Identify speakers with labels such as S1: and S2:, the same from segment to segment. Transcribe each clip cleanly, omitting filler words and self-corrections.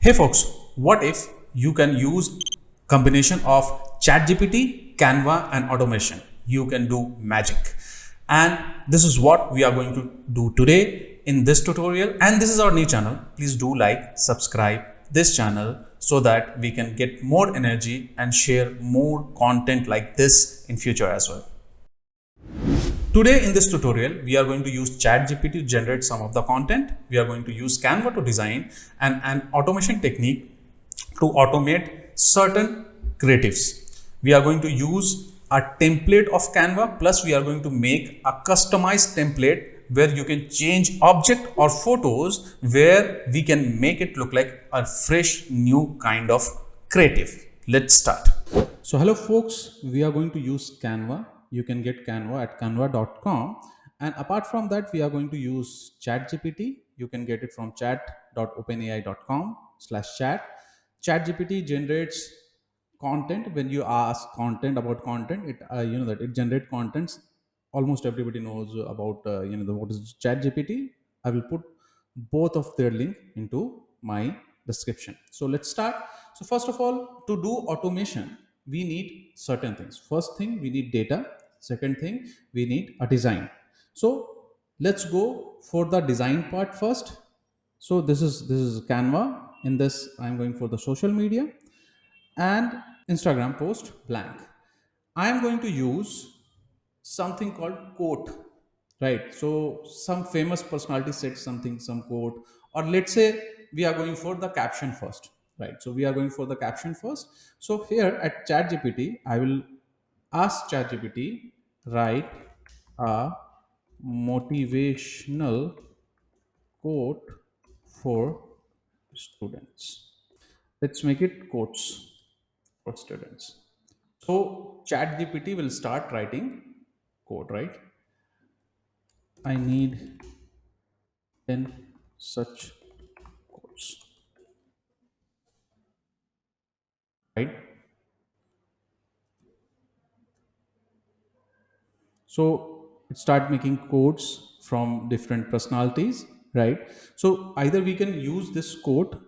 S1: Hey folks, what if you can use combination of ChatGPT, Canva and automation? You can do magic. And this is what we are going to do today in this tutorial, and this is our new channel. Please do like, subscribe this channel so that we can get more energy and share more content like this in future as well. Today in this tutorial, we are going to use ChatGPT to generate some of the content. We are going to use Canva to design and an automation technique to automate certain creatives. We are going to use a template of Canva, plus we are going to make a customized template where you can change object or photos, where we can make it look like a fresh new kind of creative. Let's start. So hello folks, we are going to use Canva. You can get Canva at canva.com, and apart from that we are going to use ChatGPT. You can get it from chat.openai.com/chat. ChatGPT generates content. When you ask content about content, it that it generates contents. Almost everybody knows about what is ChatGPT. I will put both of their link into my description. So let's start. So first of all, to do automation, we need certain things. First thing, we need data. Second thing, we need a design. So let's go for the design part first. So this is Canva. In this, I'm going for the social media and Instagram post blank. I am going to use something called quote, right? So some famous personality said something, some quote, or let's say we are going for the caption first, right? So we are going for the caption first. So here at ChatGPT, I will ask ChatGPT, write a motivational quote for students. Let's make it quotes for students. So ChatGPT will start writing code, right? I need 10 such codes, right? So it start making codes from different personalities, right? So either we can use this code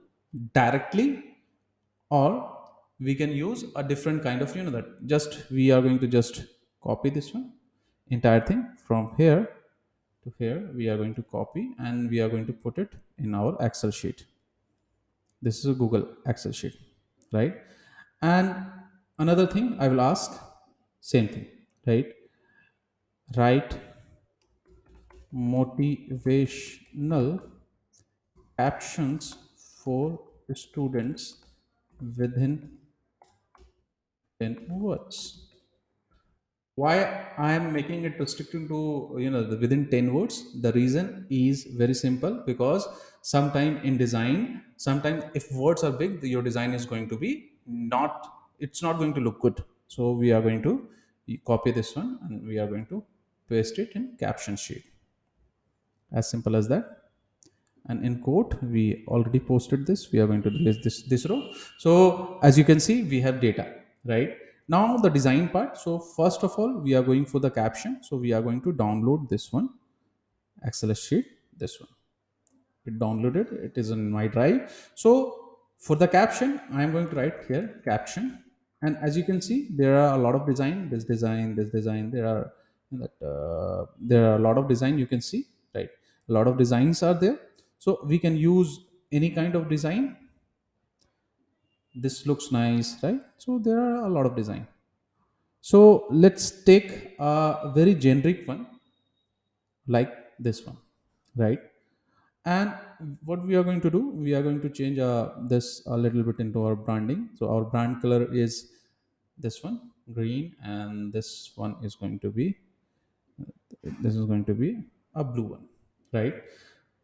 S1: directly, or we can use a different kind of that just we are going to just copy this one entire thing from here to here. We are going to copy and we are going to put it in our Excel sheet. This is a Google Excel sheet, right? And another thing I will ask, same thing, right? Write motivational captions for students within 10 words. Why I am making it restricted to within 10 words? The reason is very simple, because sometime in design, sometime if words are big, your design is going to be not, it's not going to look good. So we are going to copy this one and we are going to paste it in caption sheet, as simple as that. And in quote, we already posted this. We are going to delete this row. So as you can see, we have data, right? Now the design part. So first of all, we are going for the caption. So we are going to download this one, Excel sheet, this one. It downloaded, it is in my drive. So for the caption, I am going to write here caption. And as you can see, there are a lot of design, this design, there are a lot of design, you can see, right? A lot of designs are there. So we can use any kind of design. This looks nice, right? So there are a lot of design. So let's take a very generic one, like this one, right? And what we are going to do, we are going to change this a little bit into our branding. So our brand color is this one, green, and this one is going to be, this is going to be a blue one, right?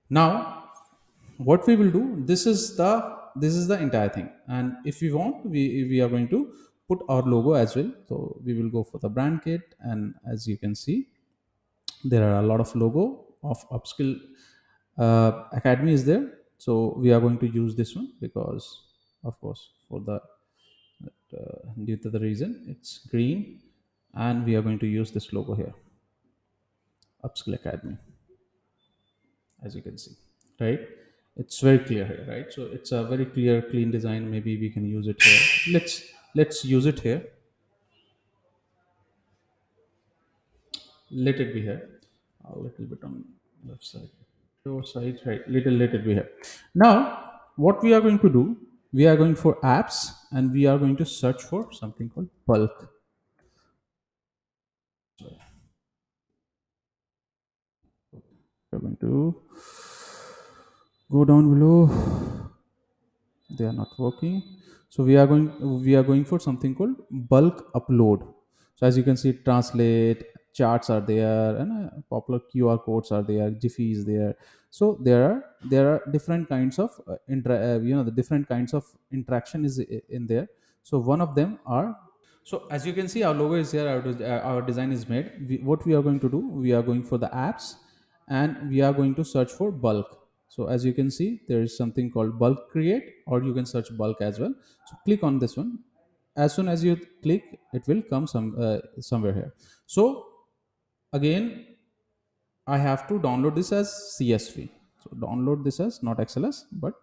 S1: Now what we will do, this is the entire thing. And if we want, we are going to put our logo as well. So we will go for the brand kit, and as you can see, there are a lot of logo of upskill academy is there. So we are going to use this one because, of course, for the due to the reason it's green, and we are going to use this logo here, upskill academy, as you can see, right? It's very clear here, right? So it's a very clear, clean design. Maybe we can use it here. Let's use it here. Let it be here. A little bit on left side, your side, right? Let it be here. Now, what we are going to do? We are going for apps, and we are going to search for something called bulk. We're going to go down below. They are not working. So we are going for something called bulk upload. So as you can see, translate, charts are there, and popular QR codes are there, jiffy is there. So there are different kinds of the different kinds of interaction is in there. So one of them are, so as you can see, our logo is here, our design is made. What we are going to do, we are going for the apps, and we are going to search for bulk. So as you can see, there is something called bulk create, or you can search bulk as well. So click on this one. As soon as you click, it will come somewhere here. So again, I have to download this as CSV. So download this as not XLS but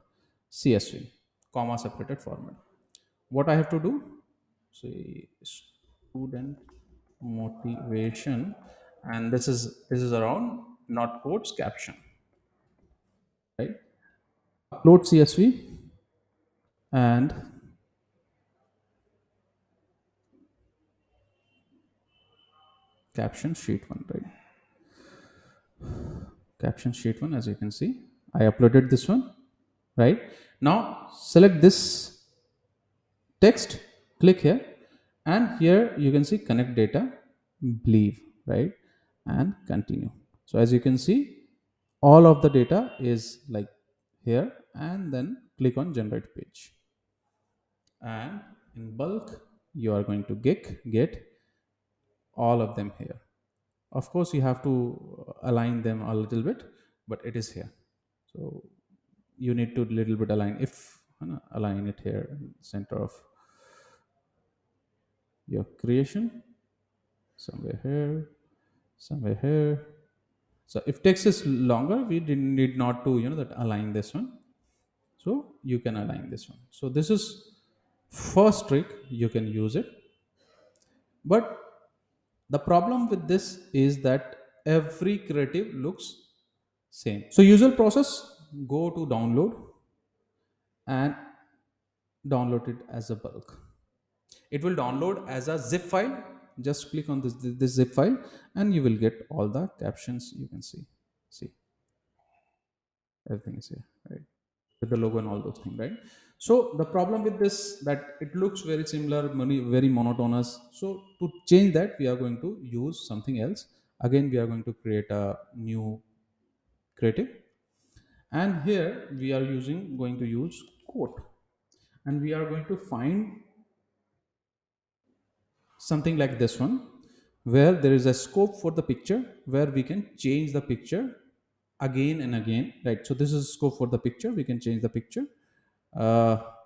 S1: CSV, comma separated format. What I have to do, say student motivation, and this is around not quotes caption, right? Upload CSV and caption sheet one, right? Caption sheet one, as you can see, I uploaded this one, right? Now select this text, click here, and here you can see connect data, believe, right? And continue. So as you can see, all of the data is like here, and then click on generate page, and in bulk you are going to get all of them here. Of course you have to align them a little bit, but it is here. So you need to little bit align, if align it here in center of your creation, somewhere here, somewhere here. So if text is longer, we didn't need not to that align this one. So you can align this one. So this is first trick, you can use it. But the problem with this is that every creative looks same. So usual process, go to download and download it as a bulk. It will download as a zip file. Just click on this zip file, and you will get all the captions. You can see everything is here, right? With the logo and all those things, right? So the problem with this, that it looks very similar, very monotonous. So to change that, we are going to use something else. Again, we are going to create a new creative, and here we are going to use quote, and we are going to find something like this one, where there is a scope for the picture, where we can change the picture again and again, right? So this is scope for the picture, we can change the picture.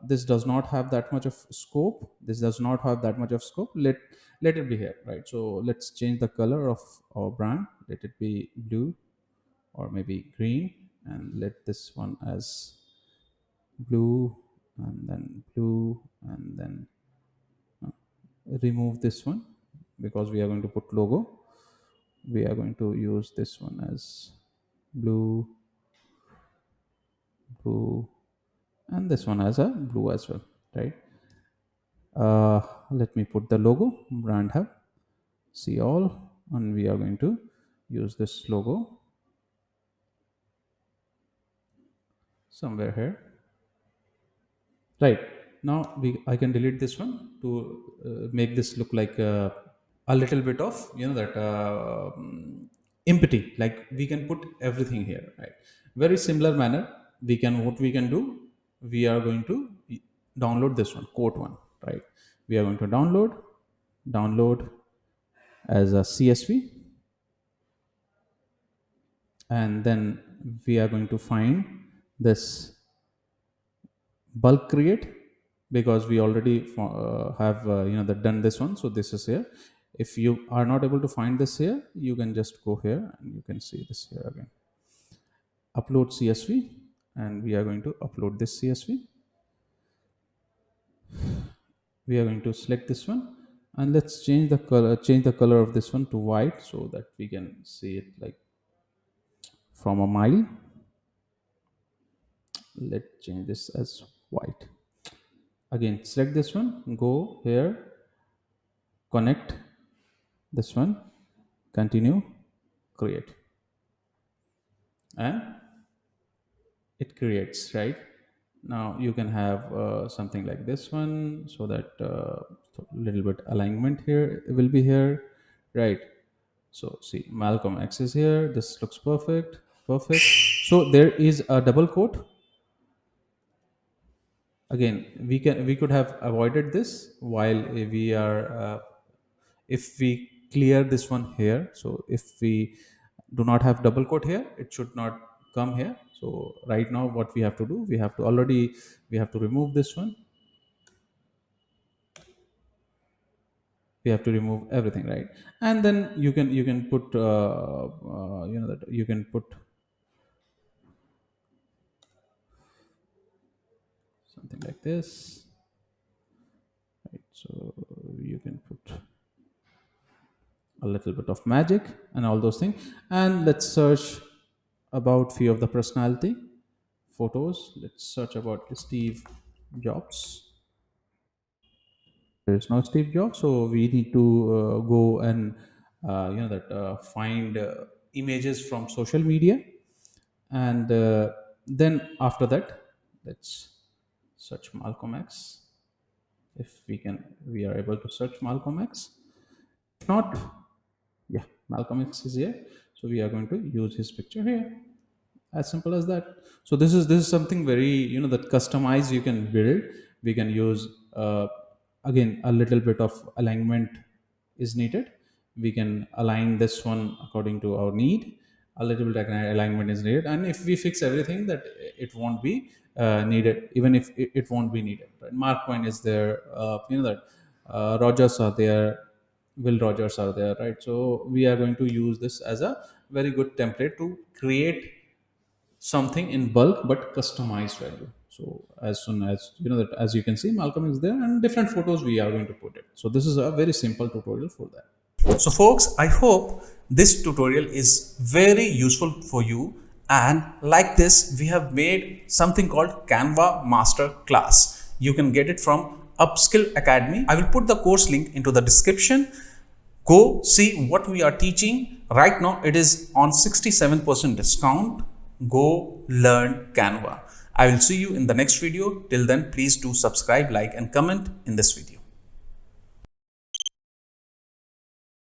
S1: This does not have that much of scope, this does not have that much of scope. Let it be here, right? So let's change the color of our brand, let it be blue or maybe green, and let this one as blue, and then blue, and then remove this one, because we are going to put logo. We are going to use this one as blue, blue, and this one as a blue as well, right? Let me put the logo, brand hub, see all, and we are going to use this logo somewhere here, right? Now I can delete this one to make this look like a little bit of that empty, like we can put everything here, right? Very similar manner, what we can do, we are going to download this one, quote one, right? We are going to download as a CSV, and then we are going to find this bulk create, because we already have done this one. So this is here. If you are not able to find this here, you can just go here and you can see this here again, upload CSV, and we are going to upload this CSV. We are going to select this one, and let's change the color of this one to white so that we can see it like from a mile. Let's change this as white. Again, select this one, go here, connect this one, continue, create, and it creates, right? Now you can have something like this one, so that little bit alignment here will be here, right? So see, Malcolm X is here. This looks perfect, perfect. So there is a double quote. Again, we could have avoided this while we are if we clear this one here. So if we do not have double quote here, it should not come here. So right now what we have to do, we have to remove this one. We have to remove everything, right? And then you can put that you can put something like this, right? So you can put a little bit of magic and all those things, and let's search about few of the personality photos. Let's search about Steve Jobs. There is no Steve Jobs, so we need to go and find images from social media, and then after that, let's search Malcolm X. If we are able to search Malcolm X. If not, yeah, Malcolm X is here, so we are going to use his picture here. As simple as that. So this is something very, that customized you can build. We can use again, a little bit of alignment is needed. We can align this one according to our need. A little bit of alignment is needed, and if we fix everything, that it won't be needed. Even if it won't be needed, right? Mark Twain is there, that Rogers are there, Will Rogers are there, right? So we are going to use this as a very good template to create something in bulk but customized value. So as soon as that, as you can see, Malcolm is there, and different photos we are going to put it. So this is a very simple tutorial for that.
S2: So folks, I hope this tutorial is very useful for you, and like this we have made something called Canva Masterclass. You can get it from Upskill Academy. I will put the course link into the description. Go see what we are teaching. Right now it is on 67% discount. Go learn Canva. I will see you in the next video. Till then, please do subscribe, like and comment in this video.